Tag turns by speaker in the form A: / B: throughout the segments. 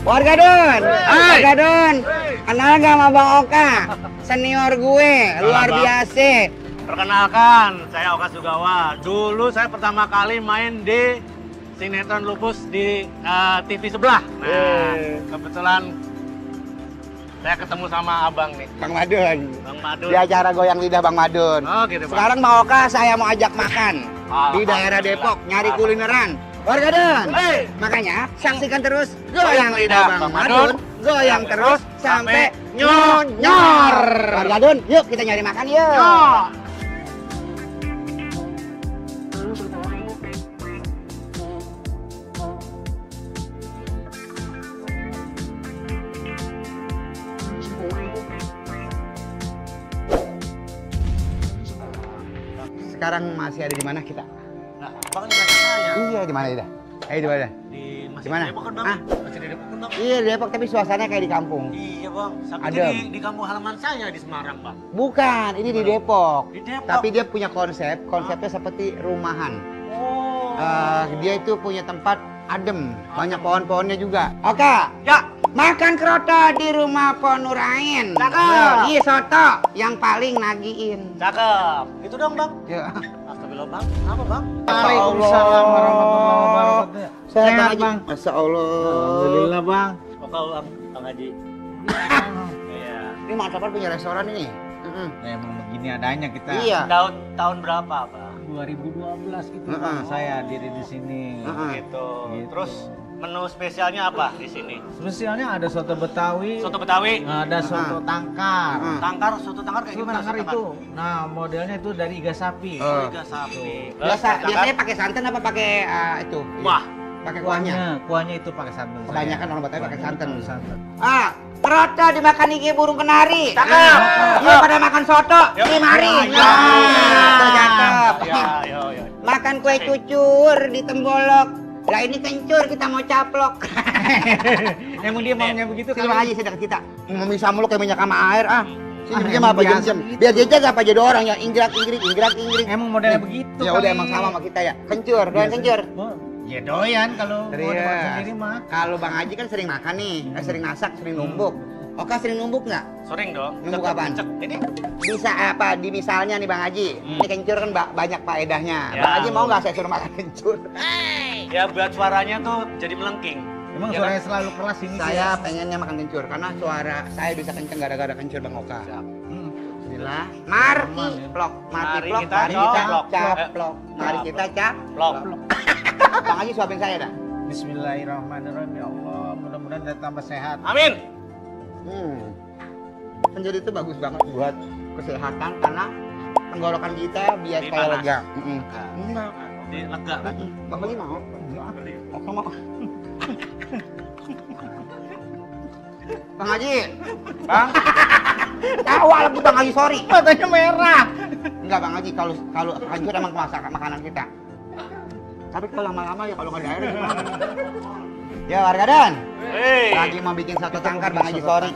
A: Warga Don, Warga Don, kenal gak sama Bang Oka? Senior gue, luar biasa.
B: Perkenalkan, saya Oka Sugawa. Dulu saya pertama kali main di sinetron Lupus di TV sebelah. Nah, kebetulan saya ketemu sama abang nih.
A: Bang Madun.
B: Bang Madun.
A: Di acara Goyang Lidah Bang Madun.
B: Oh gitu, Bang.
A: Sekarang Bang Oka saya mau ajak makan di daerah Depok, nyari kulineran. Warga Don, makanya saksikan terus Goyang Lidah Bang Madun. Goyang terus sampai nyonyor. Warga Don, yuk kita nyari makan yuk. Sekarang masih ada di mana kita?
B: Nah, abang ini ngajak saya.
A: Iya, di mana dah? Ayo di mana?
B: Masih
A: Di mana?
B: di Depok kan, Bang?
A: Hah?
B: Masih di Depok kan, Bang?
A: Iya, di Depok tapi suasananya kayak di kampung.
B: Iya, Bang. Sampai
A: Adem.
B: di kampung halaman saya di Semarang, Bang.
A: Bukan, ini di Depok.
B: Di Depok.
A: Tapi dia punya konsepnya seperti rumahan.
B: Oh.
A: Dia itu punya tempat adem, banyak pohon-pohonnya juga. Oke,
B: Ya.
A: makan kroto di rumah Ponurain.
B: Cakep.
A: Iya, soto yang paling nagiin.
B: Cakep. Itu dong, Bang.
A: Ya.
B: Astagfirullah, Bang. Apa, Bang?
A: Waalaikumsalam warahmatullahi wabarakatuh. Sehat, Bang. Masya Allah.
C: Alhamdulillah, Bang.
B: Oka, Bang Haji. Iya.
A: Ini Mang Sapar punya restoran ini.
C: Nah, emang begini adanya kita.
A: Iya.
B: Tahun berapa, Bang?
C: 2012 gitu,
A: Heeh.
C: Bang. Saya diri di sini.
B: Gitu.
C: Gitu.
B: Terus menu spesialnya apa di sini?
C: Spesialnya ada soto Betawi,
B: Soto Betawi,
C: ada soto tangkar.
B: tangkar, soto tangkar kayak
C: Soto
B: gimana?
C: tangkar itu, nah modelnya itu dari iga sapi.
A: Oh.
B: Iga sapi.
A: Biasanya pakai santan apa pakai itu?
B: Wah,
A: Pakai kuahnya.
C: Kuahnya itu pakai santan.
A: Kebanyakan orang Betawi pakai santan.
C: Santan.
A: Kroto dimakan iki burung kenari.
B: Cakep.
A: Iya pada makan soto,
B: Yuk.
A: di mari.
B: Ya.
A: Cakep.
B: Ya, yo.
A: Makan kue cucur di tembolok. Lah ini kencur kita mau caplok.
C: Emang dia maunya begitu
A: Sini
C: kali.
A: Bang Haji sedang kita. Memisah mulu kayak minyak sama air Sini jam
C: emang
A: apa
C: biasa
A: jam?
C: gitu.
A: Biar dia jaga apa jadi orang yang ingrak-ingrik.
C: Emang modelnya begitu.
A: Ya udah
C: kali.
A: emang sama kita ya. Kencur, doyan kencur.
C: Oh, ya doyan kalau mau
A: Serius.
C: dimakan sendiri mah.
A: Kalau Bang Haji kan sering makan nih, sering masak, sering numbuk. Oka sering numbuk nggak?
B: Sering dong.
A: Numbuk apaan?
B: Ini
A: Bisa apa di misalnya nih Bang Haji, ini kencur kan banyak faedahnya.
B: Ya.
A: Bang Haji mau nggak saya suruh makan kencur?
B: ya buat suaranya tuh jadi melengking.
C: Emang
B: Ya
C: suaranya selalu keras ini.
A: Saya pengennya makan kencur karena suara saya bisa kenceng gara-gara kencur Bang Oka.
C: Hmm.
A: Bismillah. Mari plok,
B: Mari
A: plok,
B: kita
A: mari kita
B: caplok.
A: caplok, mari kita caplok.
B: Plok.
A: Bang Haji suapin saya dah.
C: Bismillahirrahmanirrahim. Ya Allah, mudah-mudahan dia tambah sehat.
B: Amin.
A: Kencur itu bagus banget buat kesehatan karena tenggorokan kita biar
B: Jadi
A: kayak
B: panas.
A: lega.
B: Enggak. Jadi lega kan?
A: Bang Haji mau? Oke mau. Bang Haji,
B: Bang,
A: tawa lagi Bang Haji, sorry.
C: Matanya merah.
A: Enggak Bang Haji, kalau hancur emang masakan makanan kita. Tapi kalau lama-lama ya kalau nggak ada air gimana? Ya warga Dan,
B: hei.
A: lagi mau bikin satu tangkar Bang Haji, sorry.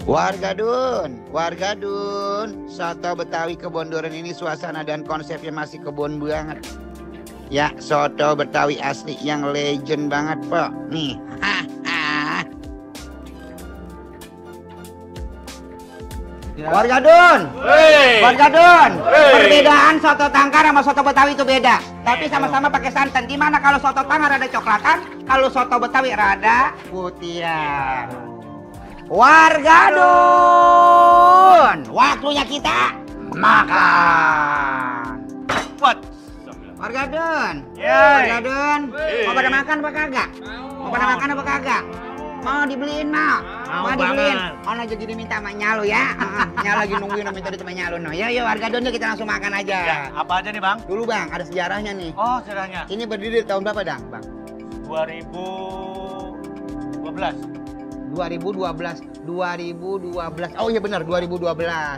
A: Warga Dun, soto Betawi Kebon Duren ini suasana dan konsepnya masih kebun banget. Ya, soto Betawi asli yang legend banget, Pak. Nih.
C: Ya.
A: Warga Dun,
B: Hei.
A: Warga Dun,
B: Hey.
A: perbedaan soto tangkar sama soto Betawi itu beda. Tapi sama-sama pakai santan. Gimana kalau soto tangkar rada coklatan, kalau soto Betawi rada putihan. Warga Dun, waktunya kita makan.
B: What?
A: Warga Dun,
B: Yeay.
A: Warga Dun, mau pada makan apa kagak? Mau pada makan apa kagak? Mau dibeliin mau?
B: Mau
A: dibeliin?
B: banget.
A: Ono jadi minta sama Nyalu ya. Nyalu lagi nungguin minta duit sama Nyalu no. Yo warga Dun, yuk kita langsung makan aja.
B: Ya, apa aja nih, Bang?
A: Dulu Bang, ada sejarahnya nih.
B: Oh, sejarahnya.
A: Ini berdiri di tahun berapa Dang, Bang?
B: 2012.
A: 2012. Oh iya benar, 2012.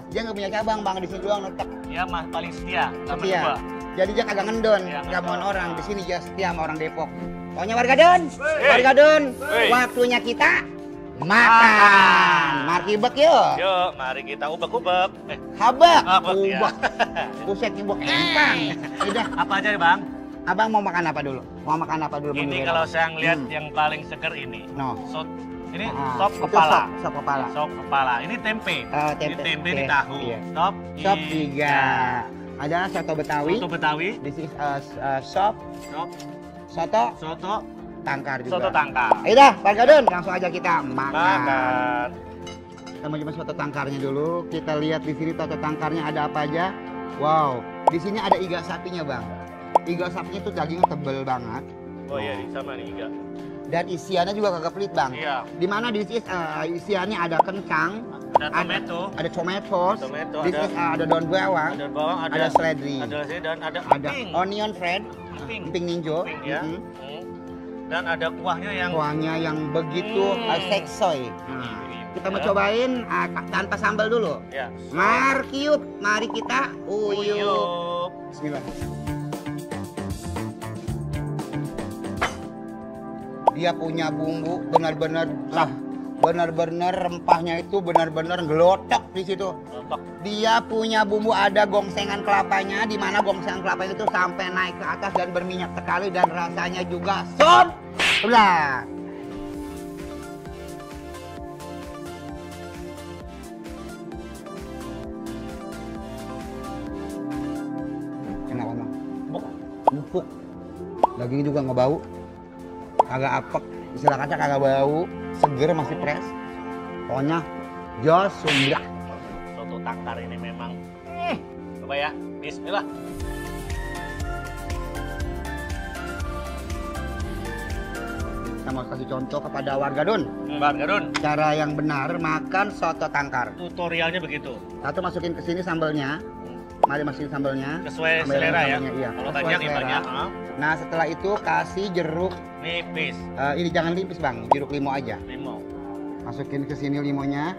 A: Dia nggak punya cabang Bang, di sini doang netek.
B: Ya, Mas, paling setia. Sama
A: Setia.
B: gua.
A: Jadi dia kagak ngendon,
B: Iya,
A: nggak mohon
B: ngendon.
A: orang. Di sini dia setia sama orang Depok. Pokoknya warga Dun,
B: Hey.
A: warga Dun,
B: Hey.
A: waktunya kita makan. Markibek yuk.
B: Yuk, mari kita ubek-ubek.
A: Habak.
B: Habak, ya.
A: Ubak. Buset ibuk empang. Udah,
B: Apa aja nih, Bang?
A: Abang mau makan apa dulu? Mau makan apa dulu?
B: Ini kalau saya ngeliat yang paling seger ini.
A: No.
B: Ini
A: Ah,
B: sop
A: itu
B: kepala.
A: Sop kepala.
B: Sop kepala. Ini tempe. Ini tempe di
A: Oke,
B: tahu.
A: iya.
B: Sop
A: Sop 3. Ada soto Betawi.
B: Soto Betawi.
A: This is sop
B: Sop.
A: soto
B: Soto.
A: tangkar juga.
B: Soto tangkar.
A: Ayo dah, Pak Gadun, langsung aja kita makan.
B: Makan.
A: Kita mau coba soto tangkarnya dulu. Kita lihat di sini soto tangkarnya ada apa aja. Wow, di sini ada iga sapinya, Bang. Iga sapinya tuh dagingnya tebel banget.
B: Oh iya, sama nih Iga.
A: Dan isiannya juga kagak pelit, Bang.
B: Iya.
A: Dimana di sini isiannya ada kencang,
B: Ada tomato.
A: ada tomatoes,
B: Tomato,
A: di sini ada daun bawang,
B: Ada bawang,
A: ada seledri,
B: ada dan ada
A: ada
B: emping.
A: onion red,
B: Emping.
A: emping ninjo,
B: Emping, ya.
A: Mhm.
B: Dan ada kuahnya yang
A: kuahnya yang begitu seksoy. Nah, kita mau cobain tanpa sambal dulu.
B: ya.
A: Markiup, mari kita uyup.
B: Uyup.
A: Bismillah. Dia punya bumbu benar-benar benar-benar rempahnya itu benar-benar gelotok di situ.
B: Lotok.
A: Dia punya bumbu ada gongsengan kelapanya, di mana gongsengan kelapanya itu sampai naik ke atas dan berminyak sekali dan rasanya juga sop. Belah. Enak banget. Empuk. Dagingnya juga nggak bau. Agak apek, istilah kaca kagak bau, seger masih fresh. Pokoknya jos Sunda.
B: Soto tangkar ini memang. Coba ya. Bismillah.
A: Kita mau kasih contoh kepada warga Dun.
B: Bang Garun.
A: Cara yang benar makan soto tangkar.
B: Tutorialnya begitu.
A: Satu masukin ke sini sambalnya. Mari masukin sambalnya.
B: Sesuai
A: Sambil
B: selera ya.
A: sambalnya, iya.
B: Kalau
A: Sesuai
B: banyak ya
A: selera.
B: banyak.
A: Nah setelah itu kasih jeruk.
B: Nipis.
A: Ini jangan nipis bang, jeruk limau aja.
B: Limau.
A: Masukin ke sini limonya.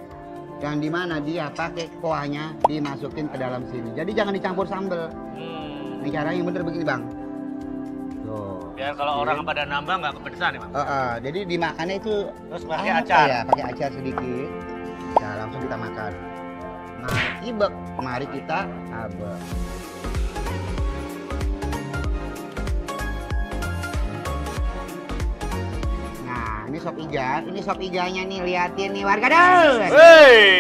A: Dan di mana dia pakai kuahnya dimasukin ke dalam sini. Jadi jangan dicampur sambal. Ini cara yang bener begini bang. Tuh.
B: Biar kalau orang pada nambah nggak kepedesan ya, Bang.
A: Jadi dimakannya itu
B: Terus pakai
A: apa
B: acar.
A: ya, pakai acar sedikit. Nah langsung kita makan. Nah ibek, mari kita abek. Nah ini sop iga, ini sop iganya nih, liatin nih warga Dun.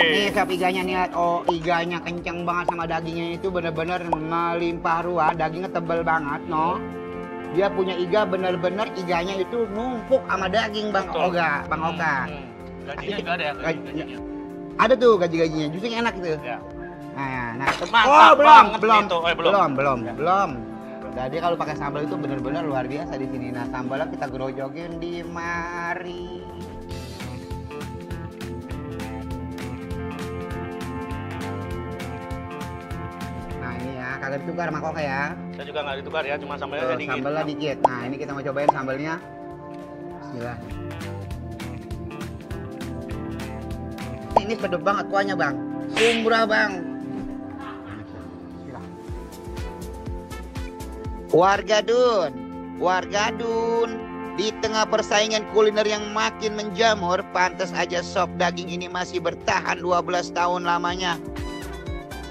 A: Nih sop iganya nih, lihat. Oh iganya kenceng banget sama dagingnya itu bener-bener melimpah ruah, dagingnya tebel banget no. Dia punya iga bener-bener iganya itu numpuk sama daging Bang
B: Betul.
A: Oga, Bang Oka.
B: Gajinya juga ada ya gajinya.
A: Ada tuh gaji-gajinya, justru yang enak itu.
B: Ya.
A: Nah,
B: Mantap banget
A: belum,
B: itu.
A: belum. Jadi kalau pakai sambal itu benar-benar luar biasa di sini. Nah, sambalnya kita gerojokin di mari. Nah, ini ya, kagak ditukar sama Koka ya.
B: Saya juga nggak ditukar ya, cuma sambalnya
A: Tuh,
B: dikit.
A: sambalnya dikit. Nah, ini kita mau cobain sambalnya. Bismillah. Ini pedes banget kuahnya, Bang. Sumbrah, Bang. Bismillah. Warga Dun, di tengah persaingan kuliner yang makin menjamur, pantas aja sop daging ini masih bertahan 12 tahun lamanya.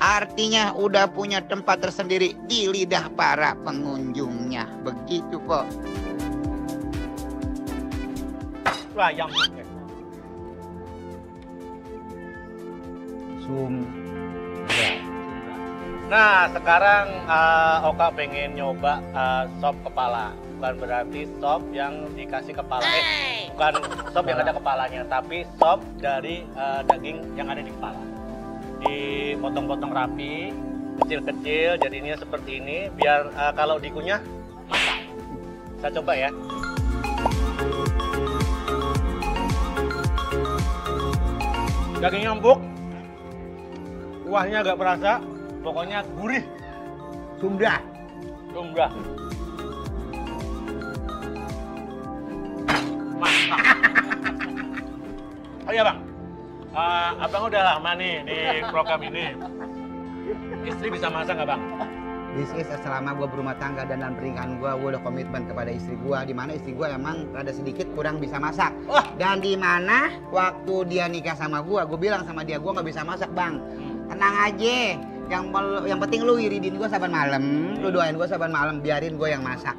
A: Artinya udah punya tempat tersendiri di lidah para pengunjungnya. Begitu kok.
B: Wah, yang Nah, sekarang Oka pengen nyoba sop kepala. Bukan berarti sop yang dikasih kepala. Bukan sop yang ada kepalanya, tapi sop dari daging yang ada di kepala. Dipotong-potong rapi, kecil-kecil, jadinya seperti ini. Biar kalau dikunyah, masak. Saya coba ya. Dagingnya empuk, kuahnya agak berasa, pokoknya gurih.
A: Sumbrah.
B: Sumbrah. Mantap. Oh iya bang, abang udah lama nih di program ini. Istri bisa masak nggak bang?
A: This is selama gue berumah tangga dan dalam pernikahan gue udah komitmen kepada istri gue, di mana istri gue emang rada sedikit kurang bisa masak.
B: Wah.
A: Dan di mana waktu dia nikah sama gue bilang sama dia gue nggak bisa masak bang. Tenang aja, yang penting lu iridin gue saban malam, lu doain gue saban malam, biarin gue yang masak.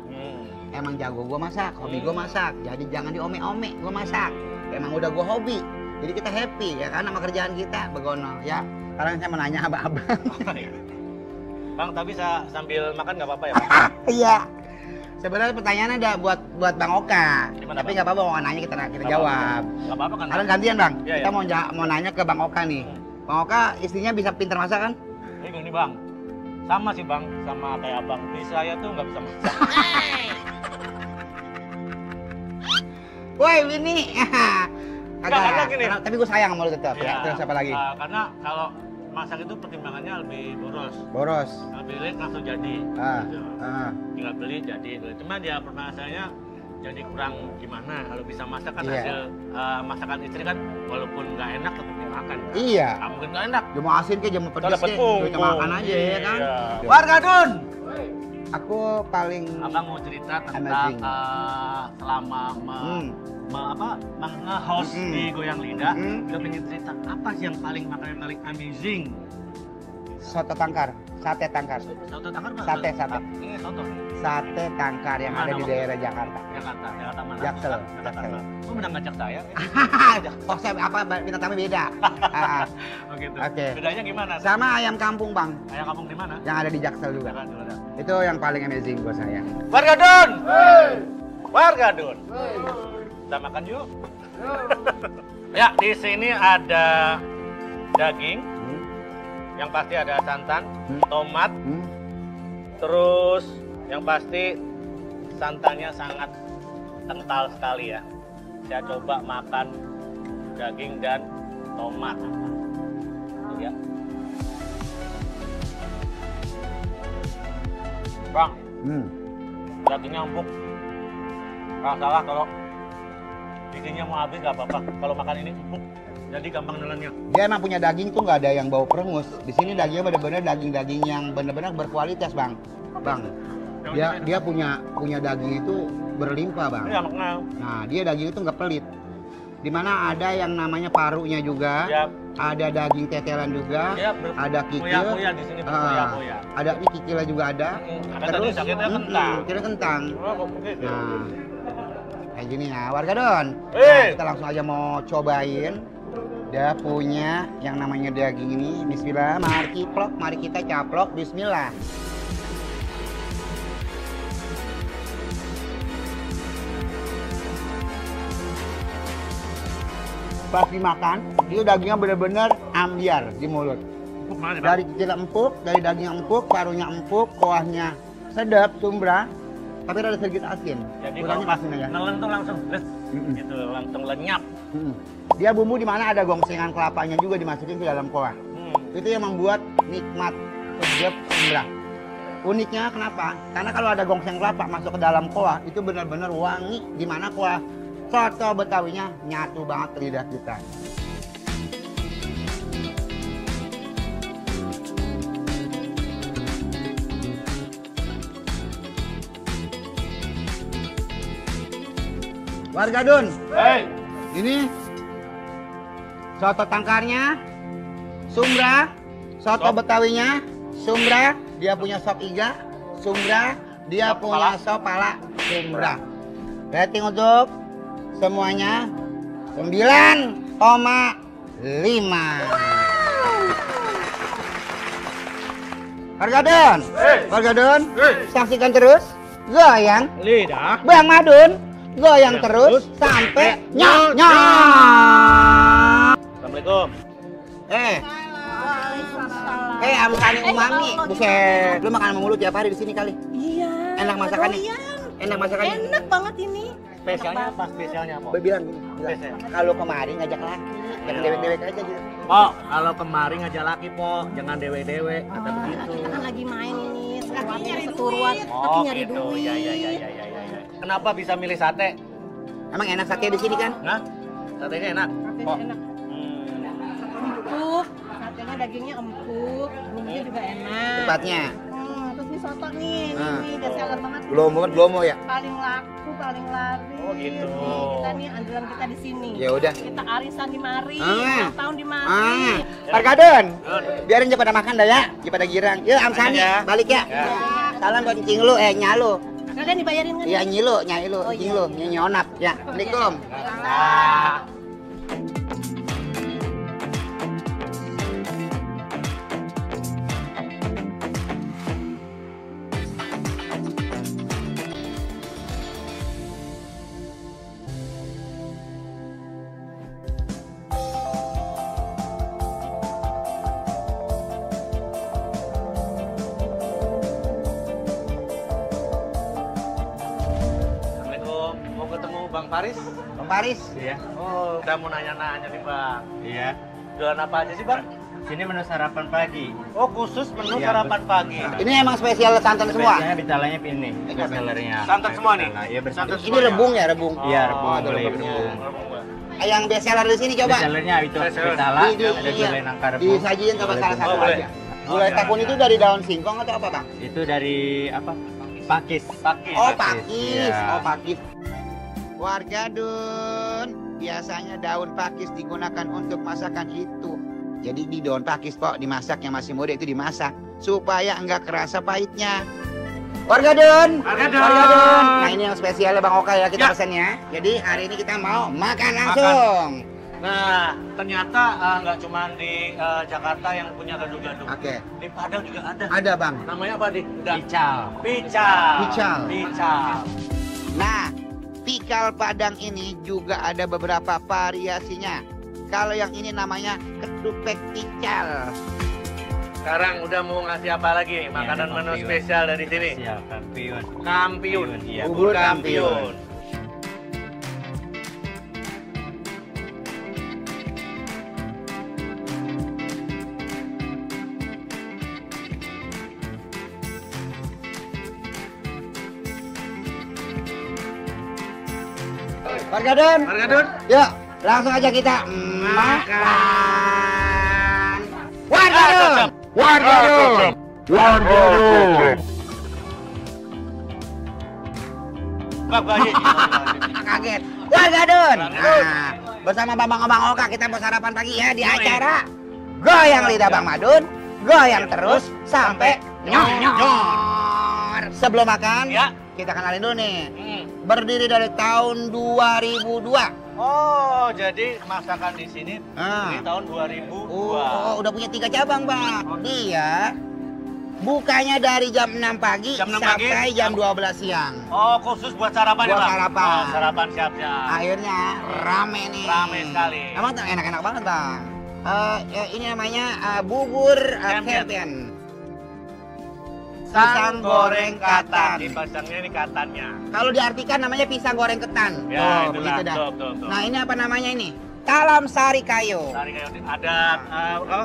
A: emang jago gua masak, hobi gua masak. Jadi jangan diome-ome gua masak. Emang udah gua hobi. Jadi kita happy ya kan sama kerjaan kita begono ya. Sekarang saya mau nanya abang-abang.
B: Bang, tapi bisa sambil makan nggak apa-apa ya, Bang?
A: Iya. Sebenarnya pertanyaannya ada buat Bang Oka.
B: Gimana,
A: Tapi
B: Bang?
A: nggak apa-apa mau nanya kita jawab.
B: Nggak apa-apa kan?
A: Sekarang gantian Bang.
B: Iya,
A: Kita
B: iya.
A: mau nanya ke Bang Oka nih. Bang Oka istrinya bisa pintar masak kan?
B: Ini gini, Bang. Sama sih, Bang. Sama kayak Abang. Di saya tuh nggak bisa masak.
A: Woi Winnie.
B: Karena gini.
A: Tapi gue sayang sama lu tetap ya. Terus apa lagi?
B: Karena kalau masak itu pertimbangannya lebih boros.
A: Boros.
B: Beli langsung jadi. Gitu. Tinggal beli jadi. Cuma dia permasalahannya jadi kurang gimana kalau bisa masak kan
A: Iya.
B: hasil masakan istri kan walaupun nggak enak tetap dimakan.
A: Iya.
B: Nggak mungkin nggak enak.
A: Jamu asin ke jamu pedas
B: Dapat
A: ke,
B: bumbu.
A: kita makan aja ya kan.
B: Iya.
A: Warga Dun. Aku paling
B: Abang mau cerita tentang
A: Amazing.
B: selama nge-host
A: Mm-mm.
B: di Goyang Lidah,
A: Mm-mm.
B: kita pengen cerita apa sih yang makanan yang paling amazing?
A: soto tangkar, sate tangkar.
B: Soto tangkar Bang?
A: Sate.
B: Ini soto
A: Sate tangkar yang
B: Mana,
A: ada di
B: Bang?
A: daerah Jakarta.
B: Jakarta mana?
A: Jaksel.
B: Jakarta.
A: Jaksel.
B: Oh, udah ngajak saya.
A: Oh, saya apa bintang tamu beda.
B: Oh gitu.
A: Oke.
B: Bedanya gimana?
A: Sama ayam kampung, Bang,
B: Ayam kampung di mana?
A: yang ada di Jaksel juga.
B: Jakarta.
A: Itu yang paling amazing buat saya.
B: Warga Don. Warga Don. Kita makan yuk. Ya, di sini ada daging, yang pasti ada santan, tomat, terus yang pasti santannya sangat kental sekali ya. Saya coba makan daging dan tomat. Tuh ya. Bang, dagingnya empuk. Nggak salah kalau bikinnya mau habis nggak apa-apa. Kalau makan ini empuk, jadi gampang nelannya.
A: Dia emang punya daging tuh nggak ada yang bau perengus. Di sini dagingnya benar-benar daging-daging yang benar-benar berkualitas, Bang. Bang, dia punya daging itu berlimpah, Bang.
B: Iya makanya.
A: Nah, dia daging itu nggak pelit. Dimana ada yang namanya parunya juga,
B: Ya,
A: ada daging tetelan juga,
B: dia
A: ada kikil,
B: berkoyak-koyak di sini berkoyak-koyak.
A: ada ini kikilnya juga ada.
B: Ada tadi sakitnya kentang.
A: Kikilnya kentang.
B: Oh, kok begitu?
A: Nah, kayak gini ya, warga Don.
B: Eh.
A: Nah, kita langsung aja mau cobain. Dia punya yang namanya daging ini. Bismillah, mari kita caplok. Bismillah. Pas dimakan, itu dagingnya benar-benar ambiar di mulut.
B: Empuk banget, Bang.
A: Dari kecil empuk, dari daging empuk, parunya empuk, kuahnya sedap, sumbra, tapi ada sedikit asin.
B: Jadi
A: Kurangnya
B: kalau pas
A: asin aja.
B: nelen tuh langsung les,
A: Mm-mm.
B: gitu langsung lenyap.
A: Dia bumbu di mana ada gongsengan kelapanya juga dimasukin ke dalam kuah. Itu yang membuat nikmat, sedap, sumbra. Uniknya kenapa? Karena kalau ada gongseng kelapa masuk ke dalam kuah, itu benar-benar wangi, di mana kuah soto Betawinya nyatu banget ke lidah kita. Warga Dun,
B: Hei,
A: ini soto tangkarnya, sumbra, soto
B: Sop.
A: Betawinya, sumbra, dia punya sop iga, sumbra, dia
B: Sop
A: punya
B: pala.
A: sop pala, sumbra. Rating untuk semuanya 9,5. Warga Dun,
B: Hei.
A: Warga Dun,
B: Hei.
A: saksikan terus goyang
B: lidah.
A: Bang Madun, goyang
B: Goyang
A: terus
B: terus
A: sampai
B: sampai
A: nyok
B: nyok.
A: nyok.
B: Assalamualaikum.
A: Amsani umami, buset. Lu makan sama mulu tiap hari di sini kali.
D: Iya.
A: Enak masakannya?
D: doyan.
A: Enak masakannya?
D: Enak banget ini.
B: Spesialnya apa? Spesialnya apa?
A: Gue bilang gini,
B: Spesial.
A: kalau kemari ngajak laki, jangan dewek-dewek aja gitu.
B: Po, kalau kemari ngajak laki po, jangan dewe-dewe, kata begitu.
D: Kita kan lagi main ini, seturuan seturuan, tapi
B: Oh
D: nyari
B: gitu,
D: duit.
B: ya. Kenapa bisa milih sate?
A: Emang enak sate di sini kan?
B: Nah, satenya enak.
D: Satenya
B: Po.
D: enak. Empuk, satenya dagingnya empuk, bumbunya juga enak.
A: Tempatnya.
D: Terus ini soto nih,
A: Nah.
D: ini udah seller banget.
A: Glomo ya.
D: Paling laku, paling laris.
B: Oh, gitu.
D: Nih, kita nih andalan kita di sini.
A: Ya udah.
D: Kita arisan di mari,
A: Ah.
D: ulang tahun di mari.
A: Warga Dun, biarin pada makan dah ya, pada girang. Yuk Amsani,
B: Ya.
A: balik ya.
B: Ya.
A: Salam buat cing lu, nyalu.
D: Kalian dibayarin kan?
A: Iya, Nyai
D: Oh, iya,
A: Nyilo,
D: iya.
A: Nyonap. Ya, Assalamualaikum.
B: Nah, Assalamualaikum. Mau ketemu Bang Faris?
A: Bang Faris.
C: Iya.
B: Oh, udah mau nanya-nanya nih Bang.
C: Iya.
B: Jualan apa aja sih Bang?
C: Sini menu sarapan pagi.
B: Oh, khusus menu
C: Iya,
B: sarapan
C: betul.
B: pagi.
A: Ini emang spesial santan semua.
C: Biasanya bitalanya ini, bestsellernya.
B: Santan semua nih?
C: Iya,
B: Santan
C: bersatu.
A: Ini rebung ya, rebung.
C: Iya, rebung.
A: itu
C: Boleh
A: rebung.
C: rebung.
A: Yang bestseller di sini coba.
C: Bestsellernya itu
B: Bestseller.
C: bitala,
A: Di-
C: ada
A: iya.
C: gulai nangka rebung.
A: Disajiin sama salah satu
B: Oh, boleh.
A: aja. Gulai takun itu dari daun singkong atau apa, Bang?
C: Itu dari apa? Pakis.
B: Pakis.
A: Oh,
C: Pakis,
A: pakis.
C: iya.
A: Oh, pakis. Warga Dun, biasanya daun pakis digunakan untuk masakan itu. Jadi di daun pakis, Pok, dimasak yang masih muda itu dimasak supaya enggak kerasa pahitnya. Warga Dun.
B: Warga Dun.
A: Nah, ini yang spesialnya Bang Oka ya kita
B: Ya.
A: pesannya. Jadi hari ini kita mau makan langsung.
B: Nah, ternyata nggak cuma di Jakarta yang punya gado-gado.
A: Oke.
B: Di Padang juga ada.
A: Ada, Bang.
B: Namanya apa, Dik? Udah.
C: Pical.
B: Pical.
A: Pical.
B: Pical.
A: Nah, pikal Padang ini juga ada beberapa variasinya. Kalau yang ini namanya ketupek pical.
B: Sekarang udah mau ngasih apa lagi? Makanan
C: Iya,
B: menu
C: kampiun.
B: spesial dari sini.
C: Siap, kampiun.
B: Kampiun.
C: Iya.
A: Bubur
B: kampiun.
A: Warga Dun.
B: Warga Dun.
A: Yuk, langsung aja kita makan. Warga Dun. Warga Dun. Warga Dun.
B: Bang, Haji.
A: Kaget. Warga Dun. Nah, bersama Bang Oka kita mau sarapan pagi ya di acara Goyang Lidah Bang Madun. Goyang terus sampai nyor. Sebelum makan,
B: Ya.
A: kita kenalin dulu nih.
B: Hmm.
A: Berdiri dari tahun 2002.
B: Oh, jadi masakan di sini
A: Ah.
B: di tahun 2002.
A: Oh, udah punya 3 cabang, Bang. Dia bukanya dari jam 6 pagi
B: Jam 6
A: sampai
B: pagi?
A: jam 12 siang.
B: Oh, khusus buat sarapan ya,
A: Buat
B: Bang?
A: sarapan.
B: Oh, sarapan siap-siap.
A: Akhirnya rame nih.
B: Rame sekali.
A: Emang enak-enak banget, Bang. Ini namanya bubur
B: Champion.
A: champion.
B: Pisang goreng katan. Dipasangnya ini katannya.
A: Kalau diartikan namanya pisang goreng ketan.
B: Ya,
A: Oh,
B: itulah.
A: begitu dah.
B: Betul.
A: Nah, ini apa namanya ini? Talam sari kayu.
B: Tadi kayak ada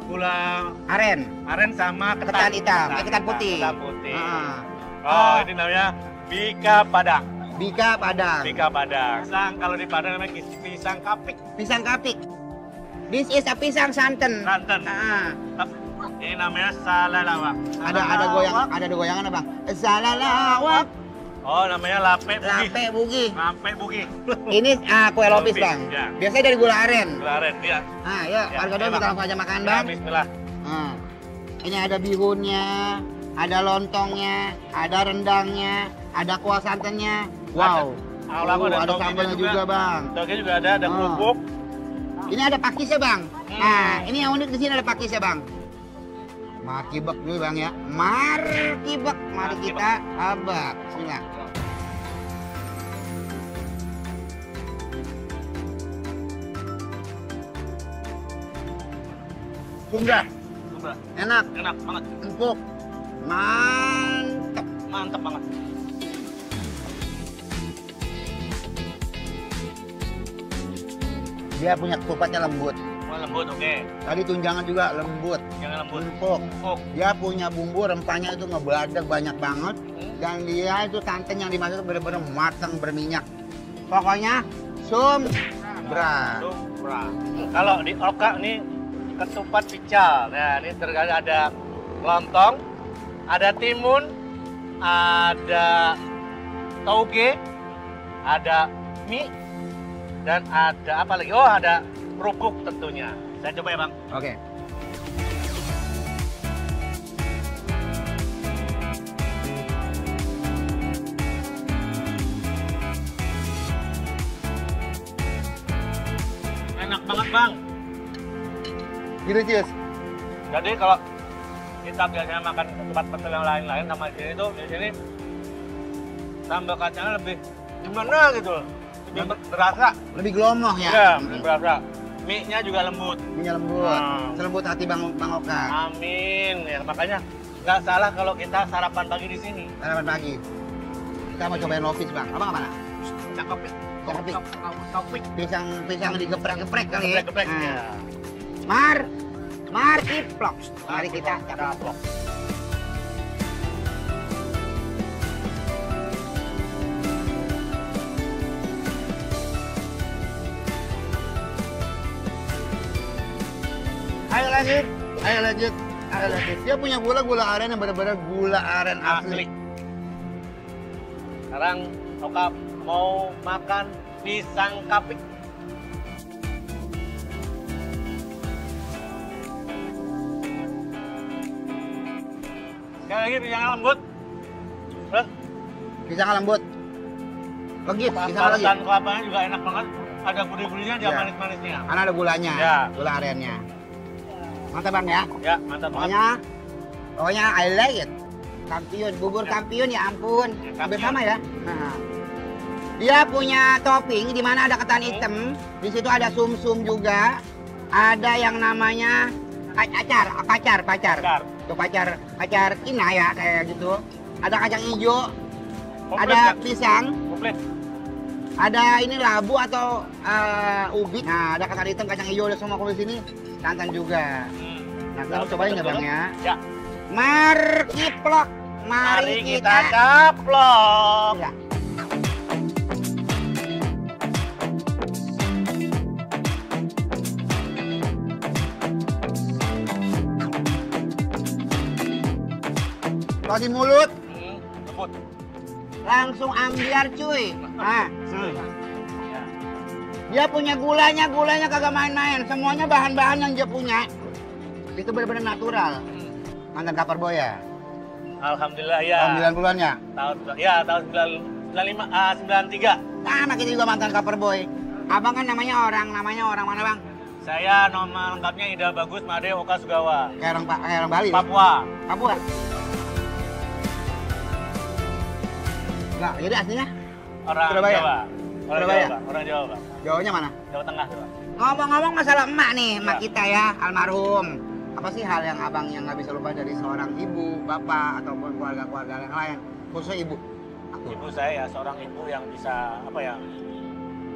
B: gula
A: Aren.
B: aren sama
A: Ketan hitam, ketan putih.
B: Ketan putih.
A: Ah.
B: Oh, ini namanya Bika Padang.
A: Bika Padang.
B: Bika Padang. Pisang kalau di Padang namanya pisang kapik.
A: Pisang kapik. This is a pisang santan.
B: Santan.
A: Ah.
B: Ini namanya salalawak.
A: Ada goyangan Bang. Salalawak,
B: Oh, namanya lape bugi.
A: lape bugi.
B: Lape bugi.
A: Ini kue lopis,
B: Lopis,
A: Bang.
B: ya.
A: Biasanya dari gula aren.
B: Gula aren, ya.
A: Ah, ya,
B: Ya,
A: warga
B: ya,
A: Dun kita
B: Bang.
A: langsung aja makan,
B: Ya,
A: Bang.
B: bismillah.
A: Ah. Ini ada bihunnya, ada lontongnya, ada rendangnya, ada kuah santannya. Wow.
B: Ada
A: ada
B: toge
A: sambalnya juga, Bang.
B: Toge juga ada
A: Ah.
B: kerupuk.
A: Ini ada pakisnya, Bang. Nah, ini yang unik di sini ada pakisnya, Bang. Markibek dulu, Bang ya. Markibek. Mari kita abak. Bismillah. Bunda,
B: Coba.
A: enak,
B: Enak banget.
A: empuk, mantap.
B: Mantap banget.
A: Dia punya ketupatnya lembut.
B: Oh, lembut, oke.
A: Tadi tunjangan juga lembut,
B: Jangan lembut.
A: empuk.
B: Empuk.
A: Dia punya bumbu rempahnya itu ngebladak banyak banget. Dan dia itu santan yang dimasak itu benar-benar matang berminyak. Pokoknya Sumbra.
B: Supra. Kalau di Oka ini ketupat pical. Nah, ini terkadang ada lontong, ada timun, ada tauge, ada mie, dan ada apa lagi? Oh, ada kerupuk tentunya. Saya coba ya, Bang.
A: Oke.
B: banget bang.
A: Gitu Cius.
B: Jadi kalau kita biasanya makan ke tempat petel yang lain-lain sama di sini tuh, di sini sambal kacangnya lebih gimana gitu loh. Lebih berasa.
A: Lebih gelomoh ya.
B: Iya, lebih berasa. Mie-nya juga lembut.
A: Minyak lembut. Selembut hati Bang Oka.
B: Amin. Ya makanya nggak salah kalau kita sarapan pagi di sini.
A: Sarapan pagi. Kita mau cobain lofis Bang. Abang apa?
B: Cakep. Topik.
A: Pisang digeprek-geprek kali ya.
B: Geprek.
A: Nah.
B: Ya.
A: Mar kiplok. Mari kita caplok. Ayo lanjut. Dia punya gula aren yang benar-benar gula aren asli.
B: Sekarang Oka mau makan pisang kapik. Sekali lagi pisangnya lembut. Terus
A: Pisang lembut. Legit, pisang legit.
B: parutan kelapanya juga enak banget. Ada gurih-gurihnya, dia
A: Ya.
B: manis-manisnya.
A: Karena ada gulanya,
B: Ya.
A: gula arennya. Mantap Bang ya.
B: Ya, mantap banget.
A: Pokoknya I like it. Kampiun, bubur kampiun ya ampun.
B: Ya,
A: Hampir
B: kampiun.
A: sama ya. Nah. Dia punya topping di mana ada ketan hitam, di situ ada sum-sum juga. Ada yang namanya pacar.
B: Pacar.
A: Itu pacar Cina ya kayak gitu. Ada kacang hijau,
B: Komplit,
A: ada
B: kan?
A: pisang,
B: Komplit.
A: ada ini labu atau ubi. Nah, ada kacang hitam, kacang hijau, ada semua kumpul di sini. Santan juga. Nah, kita mau cobain ya Bang ya.
B: Ya.
A: Markiplok.
B: Mari kita caplok.
A: Ya. Kalau di mulut
B: Lembut.
A: langsung ambiar cuy. Nah,
B: Ya.
A: dia punya gulanya kagak main-main. Semuanya bahan-bahan yang dia punya itu benar-benar natural. Mantan kapar boy ya.
B: Alhamdulillah ya.
A: Tahun 90-an ya.
B: Tahun 93.
A: Sama kita juga mantan kapar boy. Abang kan namanya orang mana Bang?
B: Saya nama lengkapnya Ida Bagus Made Oka Sugawa.
A: Kayak orang Bali.
B: Papua.
A: Papua. Enggak, jadi aslinya
B: Orang
A: Surabaya?
B: Jawa. Orang
A: Surabaya?
B: Jawa, Pak. Orang Jawa, Pak.
A: Jawanya mana?
B: Jawa Tengah, Pak.
A: Ngomong-ngomong masalah emak nih, emak
B: Ya.
A: kita ya, almarhum. Apa sih hal yang abang yang nggak bisa lupa dari seorang ibu, bapak, ataupun keluarga-keluarga yang lain? Khususnya ibu.
B: Ibu saya ya seorang ibu yang bisa apa ya?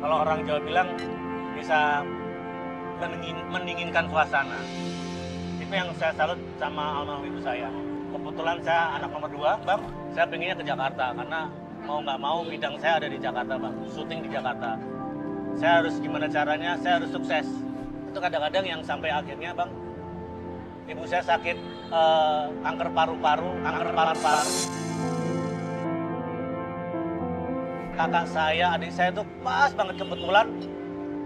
B: Kalau orang Jawa bilang bisa mendinginkan suasana. Itu yang saya salut sama almarhum ibu saya. Kebetulan saya anak nomor 2, Bang. Saya pengennya ke Jakarta karena mau nggak mau bidang saya ada di Jakarta, Bang. Syuting di Jakarta. Saya harus gimana caranya? Saya harus sukses. Itu kadang-kadang yang sampai akhirnya, Bang, ibu saya sakit kanker paru-paru. Kakak saya, adik saya tuh pas banget kebetulan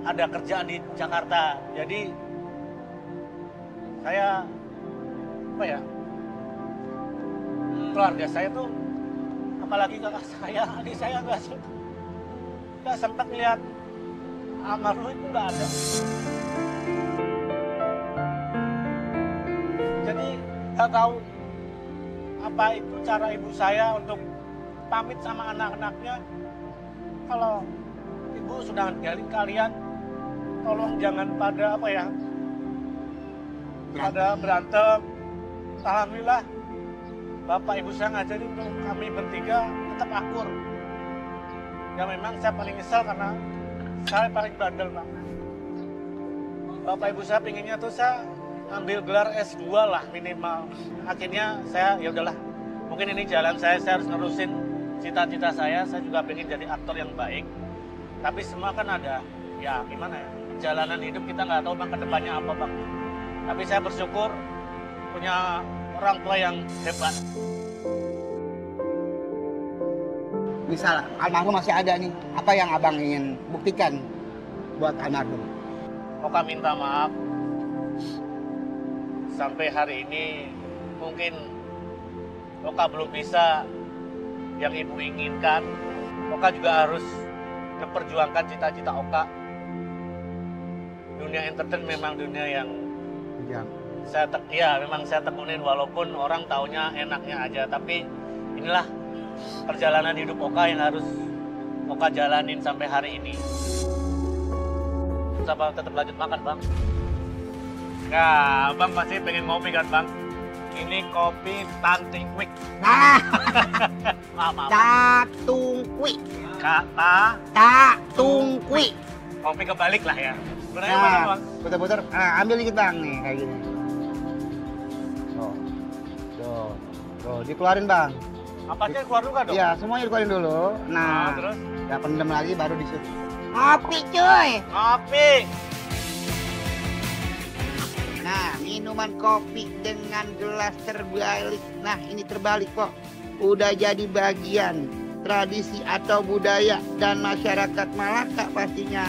B: ada kerjaan di Jakarta. Jadi saya apa ya? Keluarga saya tuh apalagi kakak saya, adik saya nggak sempat lihat almarhum itu nggak ada. Jadi nggak tahu apa itu cara ibu saya untuk pamit sama anak-anaknya. Kalau ibu sudah ninggalin kalian, tolong jangan pada apa ya, pada berantem. Alhamdulillah, bapak ibu saya ngajarin untuk kami bertiga tetap akur. Ya memang saya paling nyesal karena saya paling bandel, Bang. Bapak ibu saya pinginnya tuh saya ambil gelar S2 lah minimal. Akhirnya saya ya udahlah, mungkin ini jalan saya harus nerusin cita-cita saya juga pengen jadi aktor yang baik. Tapi semua kan ada, ya gimana ya, jalanan hidup kita nggak tahu Bang ke depannya apa, Bang. Tapi saya bersyukur punya orang tua yang hebat.
A: Misal almarhum masih ada nih, apa yang abang ingin buktikan buat almarhum?
B: Oka minta maaf. Sampai hari ini mungkin Oka belum bisa yang ibu inginkan. Oka juga harus memperjuangkan cita-cita Oka. dunia entertain memang dunia yang
A: Jam.
B: memang saya tekunin walaupun orang taunya enaknya aja, tapi inilah perjalanan hidup Oka yang harus Oka jalanin sampai hari ini. Coba tetap lanjut makan, Bang. Nah, Bang pasti pengen ngopi kan, Bang? Ini kopi Tanting Quick.
A: Nah,
B: Maaf.
A: Tatungkwi.
B: Kata
A: Tatungkwi.
B: kopi kebalik lah ya. Sebenarnya mana,
A: Nah,
B: Bang?
A: putar-putar. Ambil dikit Bang nih, kayak gini. Tuh, dikeluarin Bang.
B: Apanya keluar dulu kan, dong?
A: Iya, semuanya dikeluarin dulu. Nah,
B: Terus?
A: ya pendem lagi baru disut. Ngopi cuy.
B: Kopi.
A: Nah, minuman kopi dengan gelas terbalik. Nah, ini terbalik kok. Udah jadi bagian tradisi atau budaya dan masyarakat Malaka pastinya.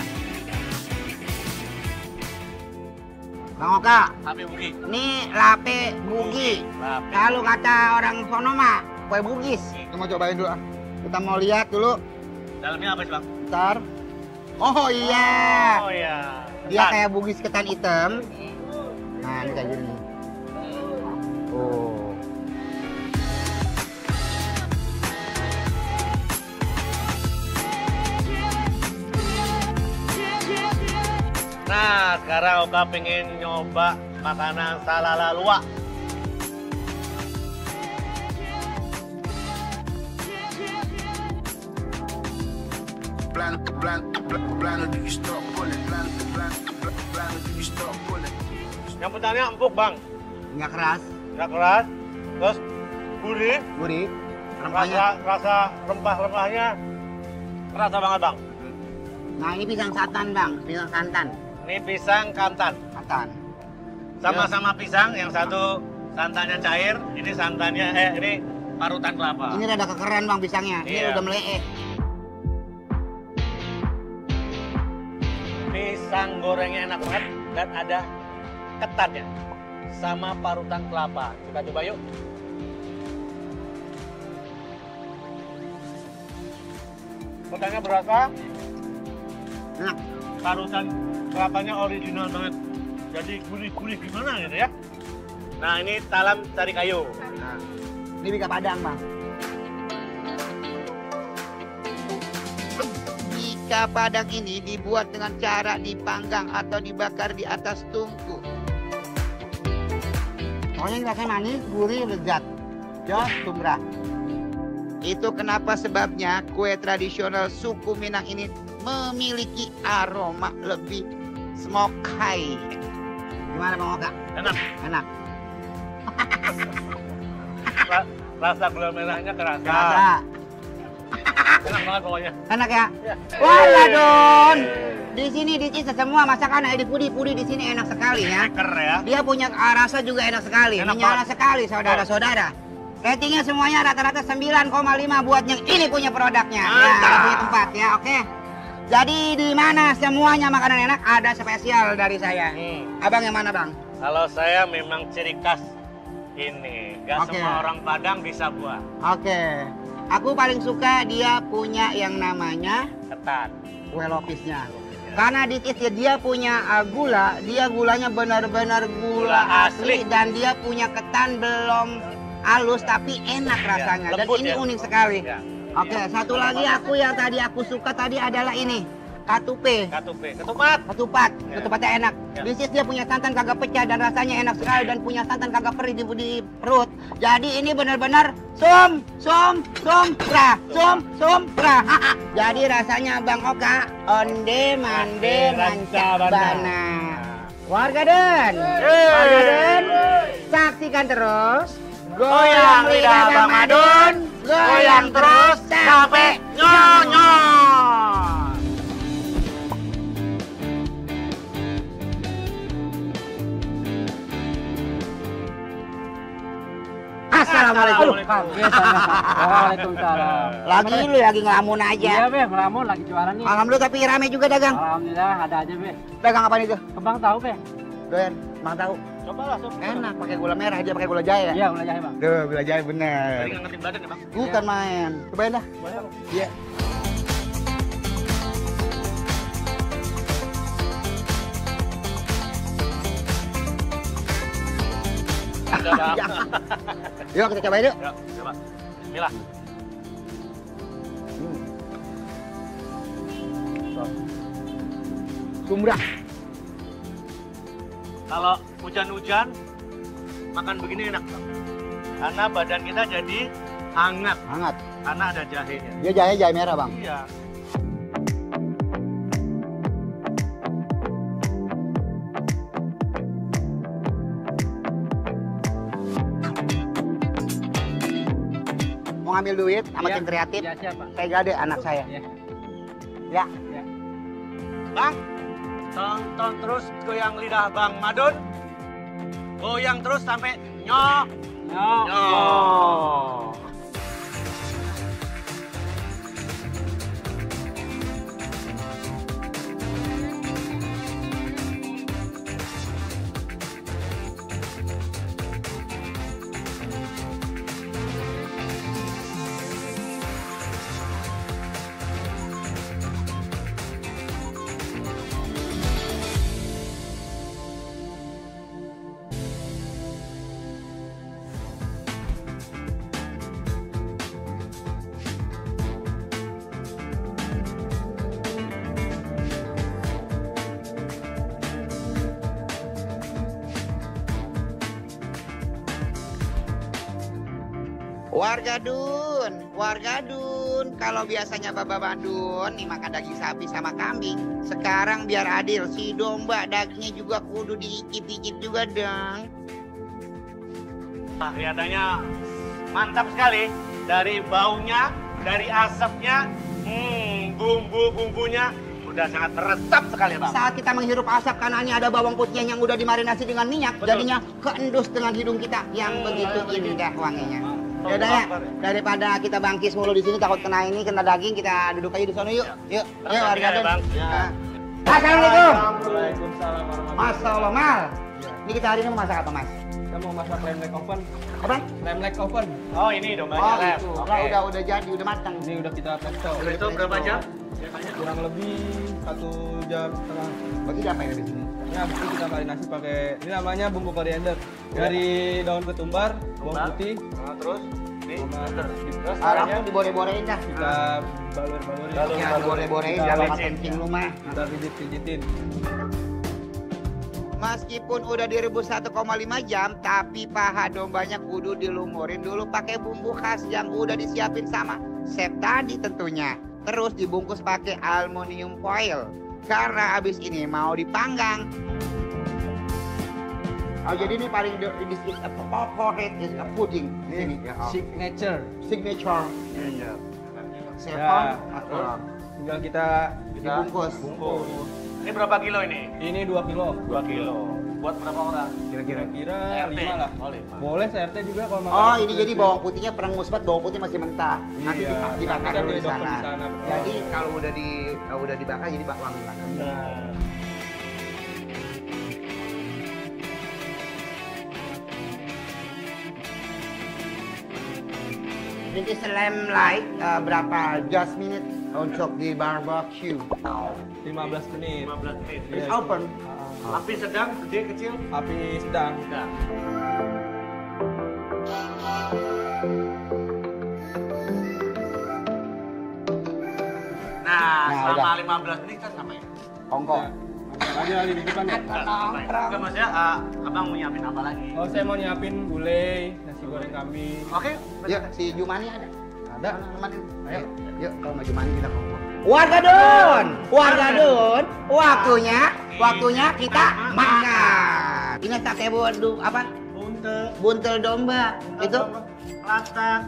A: Bang Oka,
B: Kopi bugi.
A: ini lape bugi.
B: Lape.
A: Kalau kata orang sono mah, kue bugis. Kita mau cobain dulu ah. Kita mau lihat dulu.
B: Dalamnya apa sih, Bang?
A: Ntar. Oh iya.
B: Oh iya.
A: Dia kayak bugis ketan hitam. Nah, ini kayak gini. Oh.
B: Nah, sekarang Oka pengen nyoba makanan salalalua. Yang pertama empuk, Bang.
A: Nggak keras,
B: Nggak keras. Terus gurih.
A: gurih. Rempahnya.
B: Rasa rempah-rempahnya kerasa banget, Bang.
A: Nah, ini pisang santan, Bang. Pisang santan.
B: Ini pisang kantan.
A: Santan.
B: Sama-sama pisang, yang satu santannya cair, ini santannya ini parutan kelapa.
A: Ini rada kekeran, Bang, pisangnya. Ini
B: Iya.
A: udah meleek.
B: Pisang gorengnya enak banget dan ada ketannya sama parutan kelapa. Kita coba yuk. Ketannya berasa,
A: Enak.
B: parutan kelapanya original banget. Jadi gurih-gurih gimana gitu ya. Nah, ini talam sari kayu.
A: Nah, ini bika padang, Bang. Bika padang ini dibuat dengan cara dipanggang atau dibakar di atas tungku. Pokoknya ini rasanya manis, gurih, lezat. Jos, tumrah. Itu kenapa sebabnya kue tradisional suku Minang ini memiliki aroma lebih smoky. Gimana Bang Oka?
B: Enak.
A: Enak.
B: Rasa gula merahnya kerasa.
A: Rasa.
B: Enak banget pokoknya.
A: Enak ya?
B: Iya.
A: Wala Don. Di sini semua masakan di pudi di sini enak sekali ya.
B: Seger ya.
A: Dia punya rasa juga enak sekali,
B: Enak
A: menyala
B: banget.
A: sekali saudara-saudara. Ratingnya semuanya rata-rata 9,5 buat yang ini punya produknya. Ya,
B: Mantap.
A: punya tempat ya, oke. Jadi di mana semuanya makanan enak ada spesial dari saya. Abang yang mana, Bang?
B: Kalau saya memang ciri khas ini. Gak
A: Oke.
B: semua orang Padang bisa buat
A: Oke. Aku paling suka dia punya yang namanya
B: ketan.
A: kue lopisnya. Karena dia punya gula, dia gulanya benar-benar gula asli dan dia punya ketan belum halus tapi enak rasanya dan
B: lembut
A: ini
B: ya.
A: unik sekali.
B: Ya.
A: Oke, satu lagi aku yang tadi aku suka tadi adalah ini katupe.
B: Katupe, ketupat.
A: Ketupatnya enak.
B: Ya.
A: Bisnis dia punya santan kagak pecah dan rasanya enak sekali dan punya santan kagak perih di perut. Jadi ini benar-benar sompra. Jadi rasanya Bang Oka onde mande rancabana. Warga Den, saksikan terus.
B: Goyang lidah Bang Madun, goyang terus sampai nyonyot.
A: Assalamualaikum.
C: Waalaikumsalam.
A: Lagi ngelamun aja.
C: Iya, Be, ngelamun lagi jualan nih.
A: Alhamdulillah tapi rame juga dagang.
C: Alhamdulillah ada aja, Be.
A: Dagang apa itu?
C: Kembang tahu, Be.
A: Doyan, Bang tahu.
B: Coba lah, Sob.
A: Enak pakai gula merah dia pakai gula jahe ya?
C: Iya, gula jahe, Bang.
A: Tuh, gula jahe bener.
B: Tadi ngangetin badan ya, Bang?
A: Bukan main. Cobain dah.
B: Boleh, Bang.
A: Iya.
B: Udah, Bang.
A: Yuk kita cobain yuk.
B: Yuk, coba. Bismillah.
A: Sumbrah.
B: Kalau hujan-hujan, makan begini enak, Bang. Karena badan kita jadi hangat,
A: Hangat.
B: karena ada jahenya.
A: Dia jahe merah, Bang.
B: Iya.
A: Mau ngambil duit sama
C: Iya.
A: tim kreatif,
C: Ya, siapa?
A: saya gade anak saya.
C: Ya.
A: Ya.
B: Bang, tonton terus goyang lidah Bang Madun. Goyang terus sampai nyok. Nyok.
A: Warga Dun. Kalau biasanya Bapak Bandun nih makan daging sapi sama kambing, sekarang biar adil si domba dagingnya juga kudu diicip-icip juga dong.
B: Nah, kelihatannya mantap sekali. Dari baunya, dari asapnya, bumbu-bumbunya udah sangat meresap sekali, Bang.
A: Saat kita menghirup asap kanannya ada bawang putihnya yang udah dimarinasi dengan minyak,
B: Betul.
A: jadinya keendus dengan hidung kita yang begitu indah wanginya. Yaudah ya, daripada kita bangkis mulu di sini takut kena ini, kena daging, kita duduk aja di sana yuk. Yuk, warga Dun.
B: Bang.
A: Nah. Assalamualaikum.
C: Waalaikumsalam warahmatullahi
A: Masya Allah, Mal. Ini kita hari ini mau masak apa, Mas?
C: Kita mau masak lem leg oven.
A: Apa?
C: Lem leg oven.
B: Oh, ini dombanya
A: Oh,
B: lem.
A: gitu.
B: Oke.
A: Udah jadi, udah matang.
C: Ini udah kita presto.
B: Itu berapa jam?
C: Kurang lebih 1 jam setengah.
A: Bagi apa ya di sini?
C: Ini habis itu kita marinasi pakai ini namanya bumbu koriander. Dari daun ketumbar, bawang putih,
B: Nah, terus di
C: sama
B: terus
A: Langsung dibore-borein dah.
C: kita balur-balurin.
A: Ya, dibore-borein,
C: Kita
A: jangan
C: pijit.
A: pakai kencing rumah.
C: Kita pijit-pijitin.
A: Meskipun udah direbus 1,5 jam, tapi paha dombanya kudu dilumurin dulu pakai bumbu khas yang udah disiapin sama chef tadi tentunya. Terus dibungkus pakai aluminium foil karena abis ini mau dipanggang. Oh, jadi ini paling favorite is a pudding di sini. Ya, oh.
C: Signature.
A: Signature.
B: Iya.
A: Chef
C: Ya,
A: atau
C: tinggal kita
A: dibungkus.
B: Bungkus. Ini berapa kilo ini?
C: ini 2 kilo.
B: 2 kilo. Buat berapa orang?
C: Kira 5 lah.
B: Oh, 5.
C: Boleh CRT juga kalau makan.
A: Oh, ini jadi bawang putihnya perengus banget, bawang putih masih mentah. Nanti
C: Iya,
A: dibakar
C: nanti
A: dulu di
C: didokter
A: sana.
C: di sana, betul.
A: Jadi kalau udah dibakar jadi wangi banget.
B: Nah.
A: Jadi slam like berapa just minute untuk di barbecue.
C: 15 menit.
B: 15 menit.
A: It's
C: Iya,
A: open.
B: Api sedang, gede, kecil?
C: Api sedang.
B: Sedang. Nah,
A: Nah,
B: selama 15 menit kan sama ya?
A: Hongkong.
C: Ada di depan ya.
B: Enggak, maksudnya abang mau nyiapin apa lagi?
C: Oh, saya mau nyiapin gulai, nasi goreng kambing.
B: Oke,
A: Yuk, si Jumani ada.
C: Ada.
A: Temenin. Ayo, yuk kalau sama Jumani kita ngomong. Warga Dun, waktunya kita makan. Ini sate apa? Buntel domba. Itu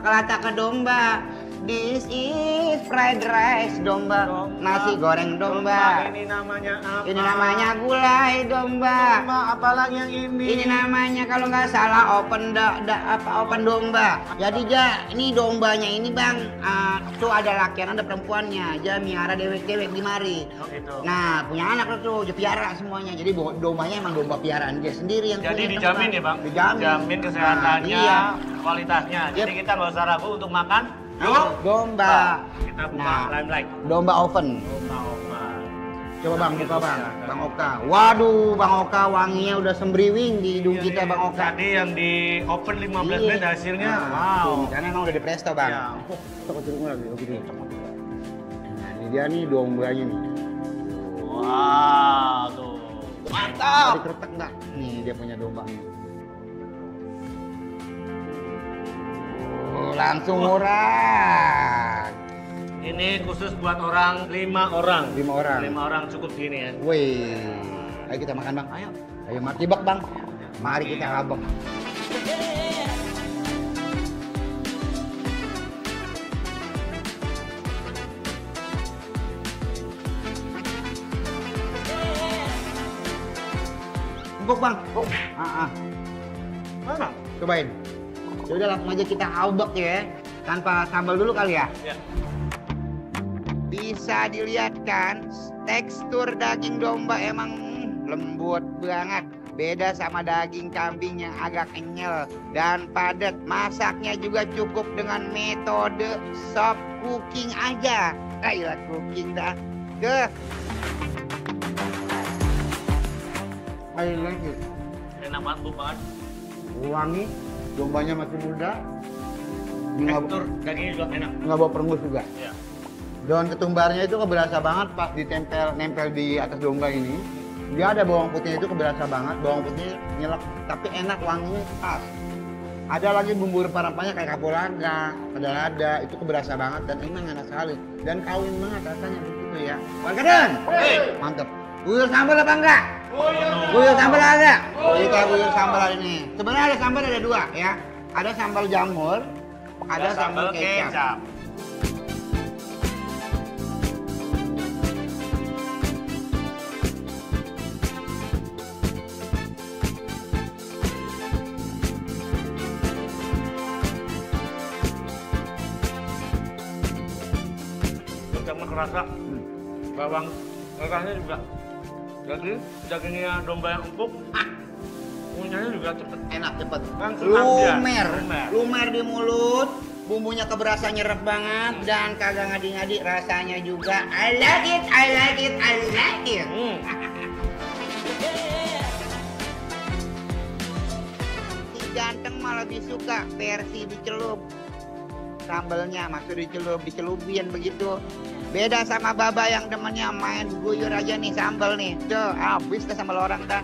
A: kelatak ke domba. This is fried rice domba, nasi goreng domba.
B: Ini namanya apa?
A: Ini namanya gulai domba.
B: Apalagi yang ini?
A: Ini namanya kalau nggak salah open open domba. Jadi ini dombanya ini bang, tuh ada lakian ada perempuannya. Dia miara dewek-dewek di mari.
B: Oh gitu.
A: Nah punya anak tuh, dia piara semuanya. Jadi dombanya emang domba piaraan dia sendiri yang
B: Jadi
A: punya,
B: dijamin
A: teman.
B: ya bang?
A: Dijamin.
B: Dijamin kesehatannya,
A: Nah, iya.
B: kualitasnya. Jadi
A: Yep.
B: kita nggak usah ragu untuk makan
A: Domba.
B: Kita buka
A: Nah.
B: limelight.
A: Domba oven.
B: Domba oven.
A: Coba Bang, buka Bang. Bang Oka. Waduh, Bang Oka wanginya udah sembriwing di hidung kita Bang Oka.
B: Tadi yang di open 15 menit hasilnya,
A: Tuh,
B: wow.
A: karena emang udah di presto Bang.
B: Iya.
A: Coba turun lagi, oke dulu. Nah, ini dia nih dombanya nih.
B: Wah, tuh. Mantap.
A: Tadi kretek enggak? Nih dia punya dombanya. Oh, langsung murah.
B: Ini khusus buat orang 5 orang.
A: 5 orang.
B: 5 orang cukup gini ya.
A: Wih, ayo kita makan Bang.
B: Ayo.
A: Ayo martabak Bang. Mari kita habek. Empuk Bang.
B: Mana?
A: Cobain. Ya udah langsung aja kita habek ya. Tanpa sambal dulu kali ya.
B: Ya.
A: Bisa dilihat kan, tekstur daging domba emang lembut banget. Beda sama daging kambing yang agak kenyal dan padat. Masaknya juga cukup dengan metode soft cooking aja. Ayolah cooking dah. I like it.
B: Enak banget, Bu, banget.
A: Wangi, dombanya masih muda.
B: Tekstur dagingnya juga enak.
A: Nggak bawa perengus juga.
B: Ya.
A: Daun ketumbarnya itu keberasa banget pas nempel di atas domba ini. Dia ada bawang putihnya itu keberasa banget, bawang putihnya nyelek, tapi enak wanginya pas. Ada lagi bumbu rempah-rempahnya kayak kapulaga, lada, itu keberasa banget dan emang enak sekali. Dan kawin banget rasanya begitu ya. Wargaden, mantep. Guyur sambal apa enggak? Guyur sambal ada. Kita guyur sambal hari ini. Sebenarnya ada sambal ada 2 ya. Ada sambal jamur, ada sambal kecap.
B: Sama kerasa bawang merahnya juga. Jadi dagingnya domba yang empuk, punyanya juga cepet.
A: Enak cepet.
B: Langsung aja.
A: Lumer di mulut. Bumbunya keberasa nyerep banget dan kagak ngadi-ngadi rasanya juga. I like it, I like it, I like it. Si ganteng malah lebih suka versi dicelup. Sambalnya maksud dicelupin begitu. Beda sama Baba yang temennya main guyur aja nih sambal nih. Tuh, habis dah sambal orang dah.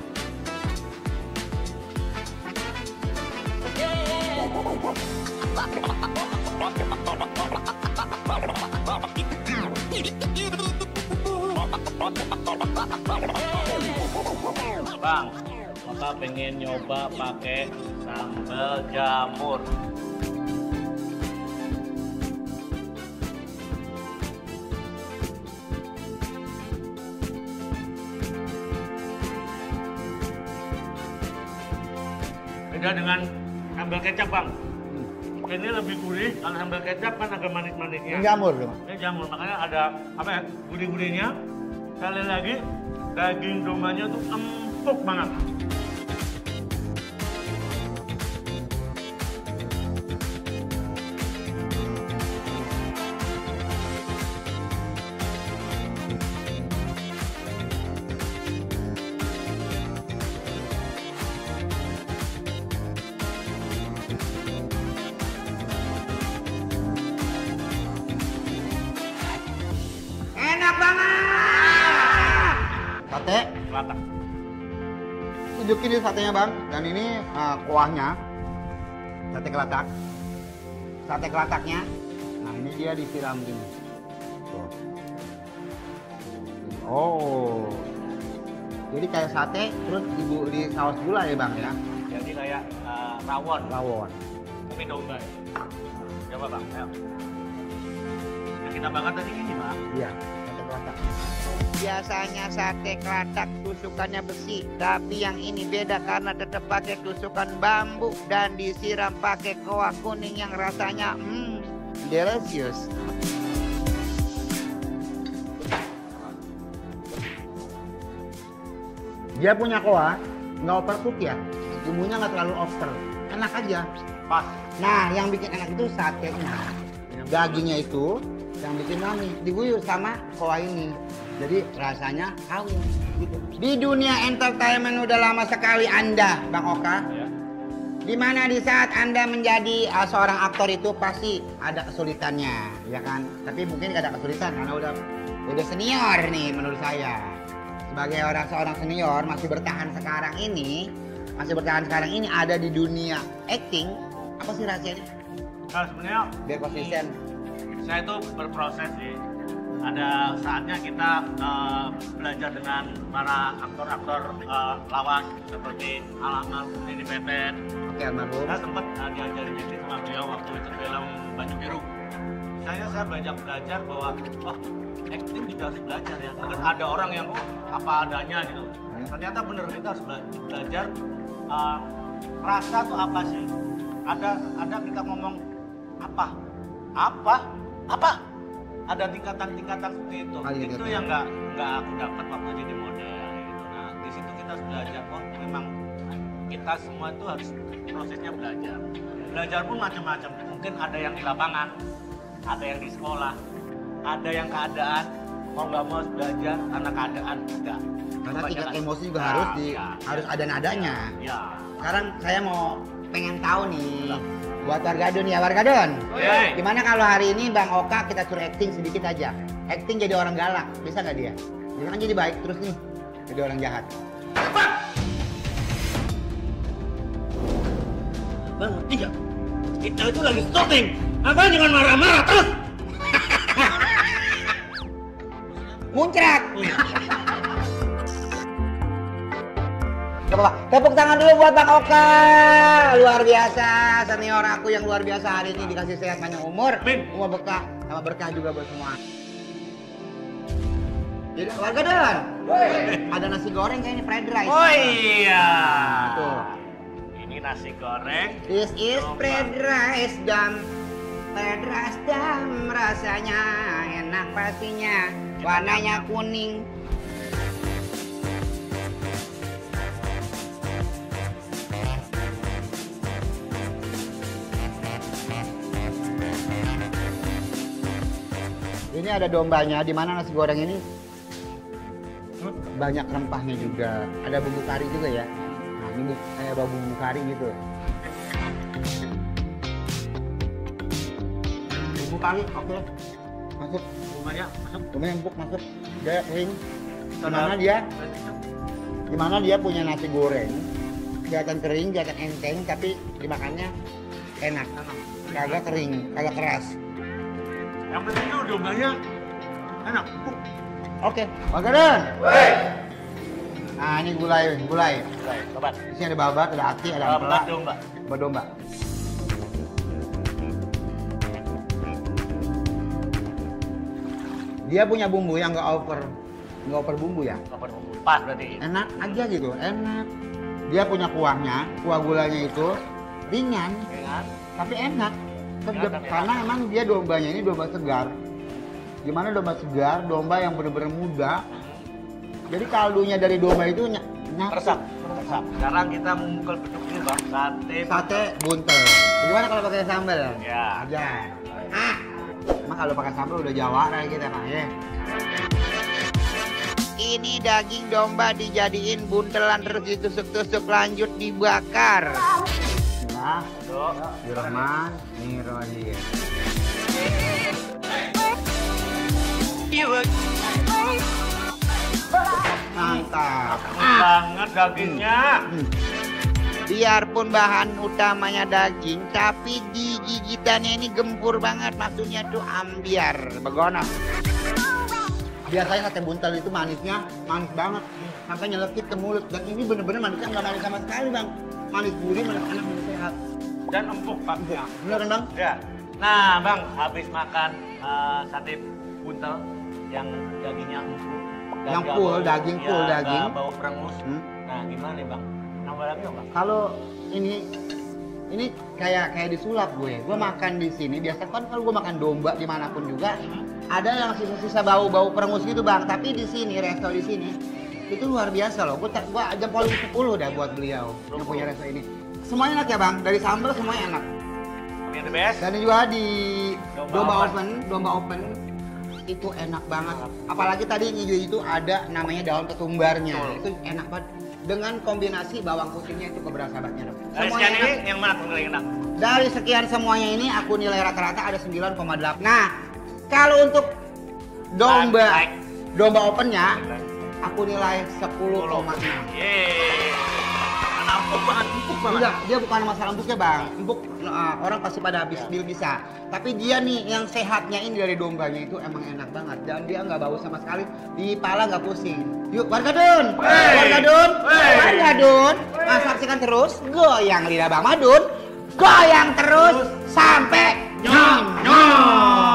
B: Bang, Maka pengen nyoba pakai sambal jamur. Beda dengan sambal kecap, Bang. Ini lebih gurih, kalau sambal kecap kan agak manis-manisnya.
A: Ini jamur dong.
B: Ini jamur, makanya ada apa ya, gurih-gurihnya. Sekali lagi, daging dombanya tuh empuk banget.
A: Enak banget. Sate.
B: Rata.
A: Tunjukin di satenya bang. Dan ini kuahnya. Sate kelatak. Sate kelataknya. Nah ini dia disiram gini. Tuh. Oh. Jadi kayak sate terus di saus gula ya bang ya.
B: Jadi kayak rawon,
A: Lawon.
B: tapi domba. Coba Bang, ayo. Yang kita bakar tadi ini, Bang.
A: Iya. Sate kelatak. Biasanya sate kelatak tusukannya besi, tapi yang ini beda karena tetap pakai tusukan bambu dan disiram pakai kuah kuning yang rasanya delicious. Dia punya kuah nggak overcook ya, bumbunya nggak terlalu over, enak aja.
B: Pas.
A: Nah, yang bikin enak itu satenya, dagingnya itu yang bikin manis, diguyur sama kuah ini. Jadi rasanya haus gitu. Di dunia entertainment udah lama sekali Anda, Bang Oka.
B: Ya.
A: Dimana di saat Anda menjadi seorang aktor itu pasti ada kesulitannya, ya kan? Tapi mungkin gak ada kesulitan karena udah senior nih menurut saya. Sebagai seorang senior masih bertahan sekarang ini ada di dunia acting, apa sih rahasianya?
B: Nah, sebenarnya
A: Biar konsisten.
B: saya itu berproses sih. Ada saatnya kita belajar dengan para aktor-aktor lawas seperti almarhum Didi Petet.
A: Oke, almarhum.
B: Saya sempat diajarin acting sama beliau waktu itu film Banyu Biru. Saya belajar bahwa acting juga harus belajar ya. Karena ada orang yang apa adanya gitu. Ternyata bener kita harus belajar rasa tuh apa sih? Ada kita ngomong apa? Ada tingkatan-tingkatan seperti itu. Itu yang nggak aku dapat waktu jadi model gitu. Nah, di situ kita harus belajar. Memang kita semua itu harus prosesnya belajar. Belajar pun macam-macam. Mungkin ada yang di lapangan, ada yang di sekolah, ada yang keadaan. Mau nggak mau harus belajar karena keadaan juga.
A: Karena tingkat emosi juga harus ada nadanya.
B: Ya.
A: Sekarang saya pengen tahu nih buat Wargadon ya, Wargadon. Gimana kalau hari ini Bang Oka kita suruh acting sedikit aja. Acting jadi orang galak, bisa nggak dia? Dia kan jadi baik terus nih, jadi orang jahat.
B: Bang, ngerti nggak? Kita itu lagi syuting. Apa jangan marah-marah terus?
A: Muncrat. Gak apa-apa. Tepuk tangan dulu buat Bang Oka. Luar biasa, senior aku yang luar biasa hari ini dikasih sehat panjang umur. Umur berkah sama berkah juga buat semua. Jadi Wargadon. Ada nasi goreng kayaknya fried rice.
B: Oh iya.
A: Tuh.
B: Ini nasi goreng.
A: This is fried rice dam. Fried rice dam rasanya enak pastinya. Warnanya kuning. Ini ada dombanya, di mana nasi goreng ini banyak rempahnya juga. Ada bumbu kari juga ya. Nah, ini kayak bumbu kari gitu. Bumbu kari, oke. Masuk.
B: Bunganya masuk.
A: Bumbunya empuk, masuk. Dia kering. Gimana dia punya nasi goreng. Kelihatan kering, kelihatan enteng, tapi dimakannya enak. Kagak kering, kagak keras.
B: Yang penting itu dombanya enak.
A: Oke, Wargadon. Nah, ini gulai.
B: Babat.
A: Di sini ada babat, ada ati, ada ampela.
B: Domba.
A: Domba. Dia punya bumbu yang nggak over bumbu ya.
B: Pas berarti.
A: Enak aja gitu, enak. Dia punya kuahnya, kuah gulanya itu ringan, tapi enak. Sedap, karena emang dia dombanya ini domba segar. Gimana domba segar, domba yang benar-benar muda. Jadi kaldunya dari domba itu nyatu.
B: Resap. Sekarang kita memukul bentuk ini bang,
A: sate buntel. Gimana kalau pakai sambal?
B: Ya.
A: Aja. Emang kalau pakai sambal udah Jawa kayak kita Pak ya. Ini daging domba dijadiin buntelan terus ditusuk-tusuk lanjut dibakar. Nah, Bismillahirrahmanirrahim. Mantap.
B: Banget dagingnya.
A: Biarpun bahan utamanya daging, tapi di gigitannya ini gempur banget. Maksudnya tuh ambiar, begono. Biasanya sate buntel itu manisnya manis banget, sampai nyelekit ke mulut. Dan ini bener-bener manisnya nggak manis sama sekali bang. Manis gurih, manis enak, manis sehat.
B: Dan empuk pak.
A: Ya. Bener kan bang?
B: Ya. Nah bang, habis makan sate buntel yang dagingnya empuk.
A: Yang full, daging full, daging.
B: Bau perengus. Nah gimana nih bang? Nambah lagi dong bang?
A: Kalau ini kayak disulap gue makan di sini biasa kan kalau gue makan domba dimanapun juga ada yang sisa-sisa bau perengus gitu bang, tapi di sini resto di sini itu luar biasa loh. Gue jempol 10 dah buat beliau yang punya resto ini. Semuanya enak ya bang, dari sambal semuanya enak.
B: Yang the best.
A: Dan juga di domba open itu enak banget. Apalagi tadi yang hijau itu ada namanya daun ketumbarnya. Itu enak banget. Dengan kombinasi bawang putihnya itu keberasa banget.
B: Dari sekian ini yang mana paling enak?
A: Dari sekian semuanya ini aku nilai rata-rata ada 9,8. Nah, kalau untuk domba opennya aku nilai 10,6.
B: Karena empuk banget.
A: Enggak, dia bukan masalah empuknya bang. Empuk orang pasti pada habis bisa. Tapi dia nih yang sehatnya ini dari dombanya itu emang enak banget. Dan dia nggak bau sama sekali. Di pala nggak pusing. Yuk warga Dun, warga Dun, warga Dun. Saksikan terus goyang lidah Bang Madun. Goyang terus sampai nyong nyong.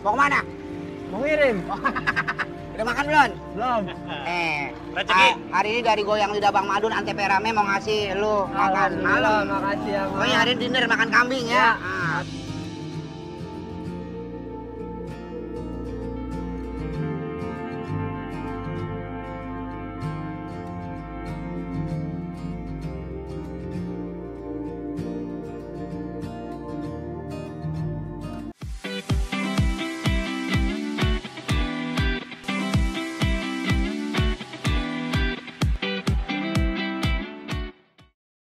A: Mau kemana?
C: Mau ngirim?
A: Udah makan belum?
C: Belum.
B: Rezeki.
A: Hari ini dari goyang lidah Bang Madun Antep Rame mau ngasih lu makan malam.
C: Makasih ya.
A: Pokoknya hari ini dinner makan kambing ya.